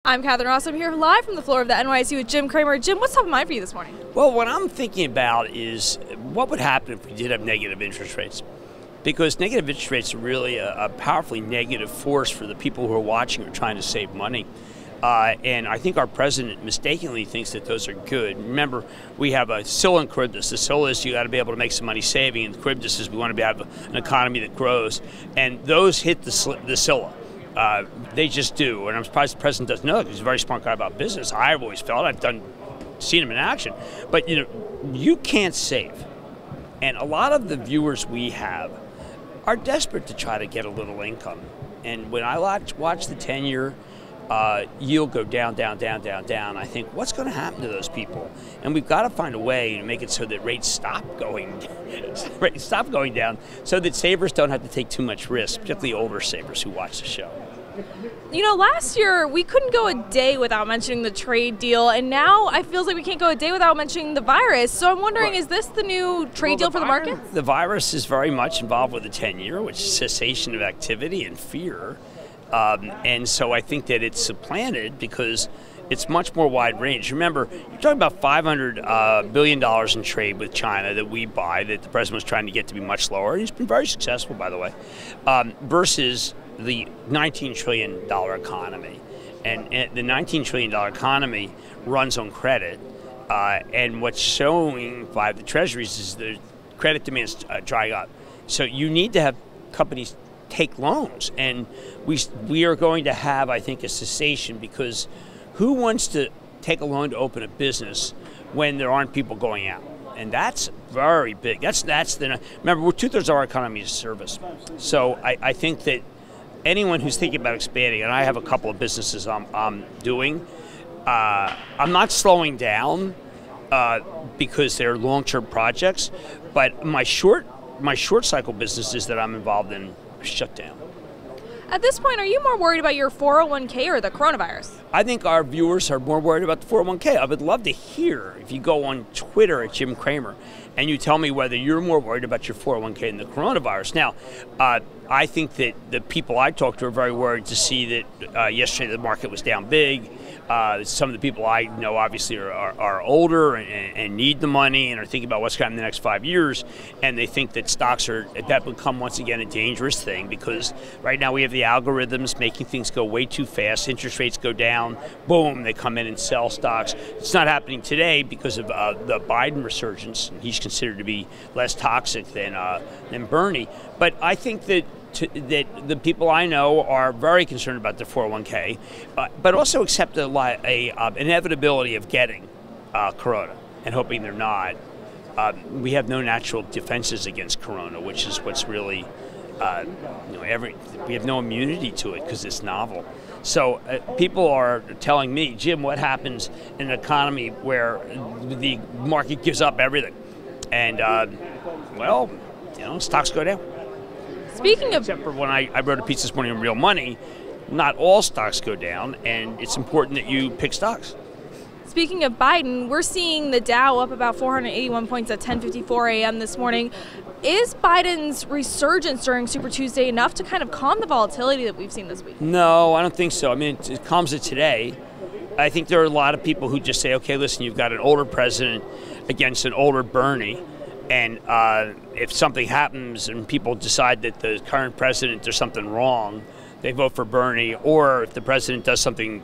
I'm Catherine Ross. I'm here live from the floor of the NYSE with Jim Cramer. Jim, what's top of mind for you this morning? Well, what I'm thinking about is what would happen if we did have negative interest rates. Because negative interest rates are really a powerfully negative force for the people who are watching or trying to save money. And I think our president mistakenly thinks that those are good. Remember, we have a Scylla and Charybdis. The Scylla is you got to be able to make some money saving, and the Charybdis is we want to have an economy that grows. And those hit the Scylla. They just do, and I'm surprised the president doesn't know it because he's a very smart guy about business. I've always felt seen him in action, but you can't save, and a lot of the viewers we have are desperate to try to get a little income. And when I watch the 10-year yield go down, I think, what's going to happen to those people? And we've got to find a way to make it so that rates stop going down, so that savers don't have to take too much risk, particularly older savers who watch the show. You know, last year we couldn't go a day without mentioning the trade deal, and now I feel like we can't go a day without mentioning the virus. So I'm wondering, is this the new trade deal for the market? The virus is very much involved with the 10-year, which is cessation of activity and fear. And so I think that it's supplanted because it's much more wide range. Remember, you're talking about $500 billion in trade with China that we buy, that the president was trying to get to be much lower. He's been very successful, by the way, versus the $19 trillion economy. And the $19 trillion economy runs on credit. And what's showing by the treasuries is the credit demand is drying up. So you need to have companies take loans. And we are going to have, I think, a cessation, because who wants to take a loan to open a business when there aren't people going out? And that's very big. Remember, 2/3 of our economy is service. So I think that anyone who's thinking about expanding, and I have a couple of businesses I'm doing, I'm not slowing down because they're long-term projects, but my short cycle businesses that I'm involved in are shut down. At this point, are you more worried about your 401k or the coronavirus? I think our viewers are more worried about the 401k. I would love to hear if you go on Twitter at Jim Cramer and you tell me whether you're more worried about your 401k and the coronavirus. Now, I think that the people I talk to are very worried to see that yesterday the market was down big. Some of the people I know obviously are older and need the money and are thinking about what's going to happen in the next 5 years, and they think that stocks that become once again a dangerous thing, because right now we have the algorithms making things go way too fast. Interest rates go down, boom, they come in and sell stocks. It's not happening today because of the Biden resurgence. He's considered to be less toxic than Bernie, but I think that the people I know are very concerned about their 401k, but also accept an inevitability of getting corona and hoping they're not. We have no natural defenses against corona, which is what's really, we have no immunity to it because it's novel. So people are telling me, Jim, what happens in an economy where the market gives up everything? And, stocks go down. Speaking of, except for when I wrote a piece this morning on real money, not all stocks go down, and it's important that you pick stocks. Speaking of Biden, we're seeing the Dow up about 481 points at 10:54 a.m. this morning. Is Biden's resurgence during Super Tuesday enough to kind of calm the volatility that we've seen this week? No, I don't think so. I mean, it calms it today. I think there are a lot of people who just say, okay, listen, you've got an older president against an older Bernie. And if something happens and people decide that the current president does something wrong, they vote for Bernie. Or if the president does something,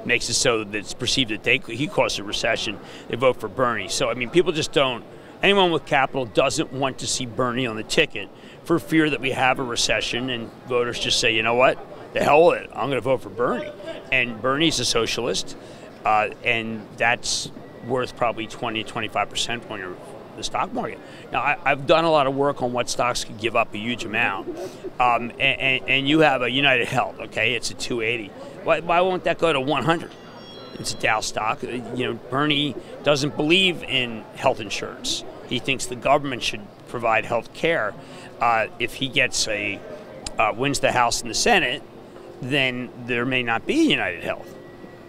makes it so that it's perceived that he caused a recession, they vote for Bernie. So, I mean, people just don't. Anyone with capital doesn't want to see Bernie on the ticket for fear that we have a recession, and voters just say, you know what, the hell with it, I'm going to vote for Bernie. And Bernie's a socialist, and that's worth probably 20-25% when you're the stock market. Now, I've done a lot of work on what stocks could give up a huge amount, and you have a United Health, okay, it's a 280. Why won't that go to 100? It's a Dow stock. Bernie doesn't believe in health insurance. He thinks the government should provide health care. If he wins the House and the Senate, then there may not be United Health.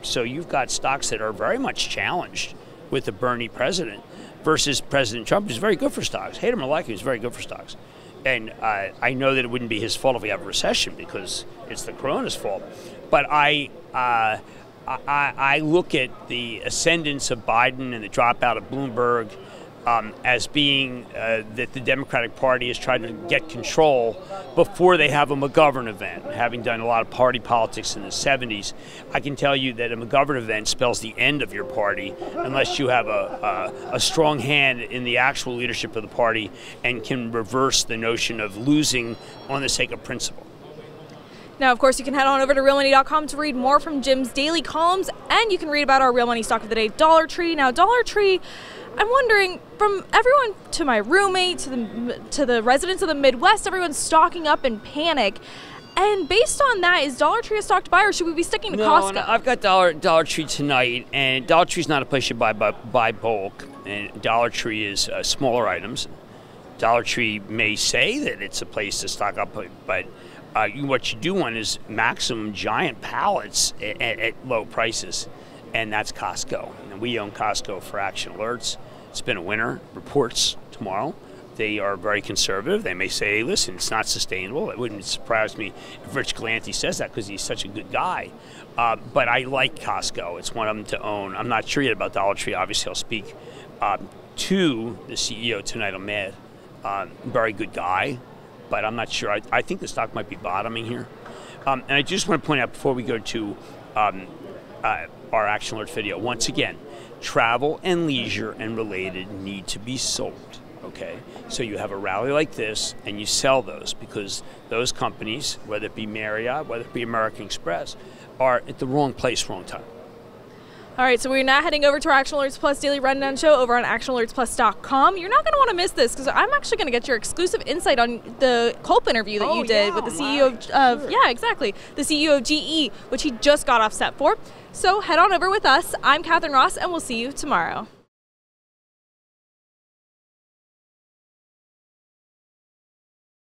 So you've got stocks that are very much challenged with the Bernie president versus President Trump, who's very good for stocks. Hate him or like him, he's very good for stocks. And I know that it wouldn't be his fault if we have a recession because it's the corona's fault. But I I look at the ascendance of Biden and the dropout of Bloomberg as being that the Democratic Party is trying to get control before they have a McGovern event. Having done a lot of party politics in the 70s, I can tell you that a McGovern event spells the end of your party unless you have a strong hand in the actual leadership of the party and can reverse the notion of losing on the sake of principle. Now, of course, you can head on over to realmoney.com to read more from Jim's daily columns, and you can read about our Real Money stock of the day, Dollar Tree. Now, Dollar Tree, I'm wondering, from everyone to my roommate to the residents of the Midwest, everyone's stocking up in panic. And based on that, is Dollar Tree a stock to buy, or should we be sticking to Costco? No, I've got Dollar Tree tonight, and Dollar Tree's not a place you buy bulk. And Dollar Tree is smaller items. Dollar Tree may say that it's a place to stock up, but what you do want is maximum giant pallets at low prices, and that's Costco. And we own Costco for Action Alerts. It's been a winner. Reports tomorrow. They are very conservative. They may say, listen, it's not sustainable. It wouldn't surprise me if Rich Galanti says that because he's such a good guy. But I like Costco. It's one of them to own. I'm not sure yet about Dollar Tree. Obviously, I'll speak to the CEO tonight. I'm mad. Very good guy. But I'm not sure. I think the stock might be bottoming here. And I just want to point out before we go to our Action Alert video, once again, travel and leisure and related need to be sold, okay? So you have a rally like this and you sell those because those companies, whether it be Marriott, whether it be American Express, are at the wrong place, wrong time. All right, so we're now heading over to our Action Alerts Plus Daily Rundown show over on actionalertsplus.com. You're not going to want to miss this because I'm actually going to get your exclusive insight on the Culp interview that you did with the CEO of the CEO of GE, which he just got off set for. So head on over with us. I'm Catherine Ross, and we'll see you tomorrow.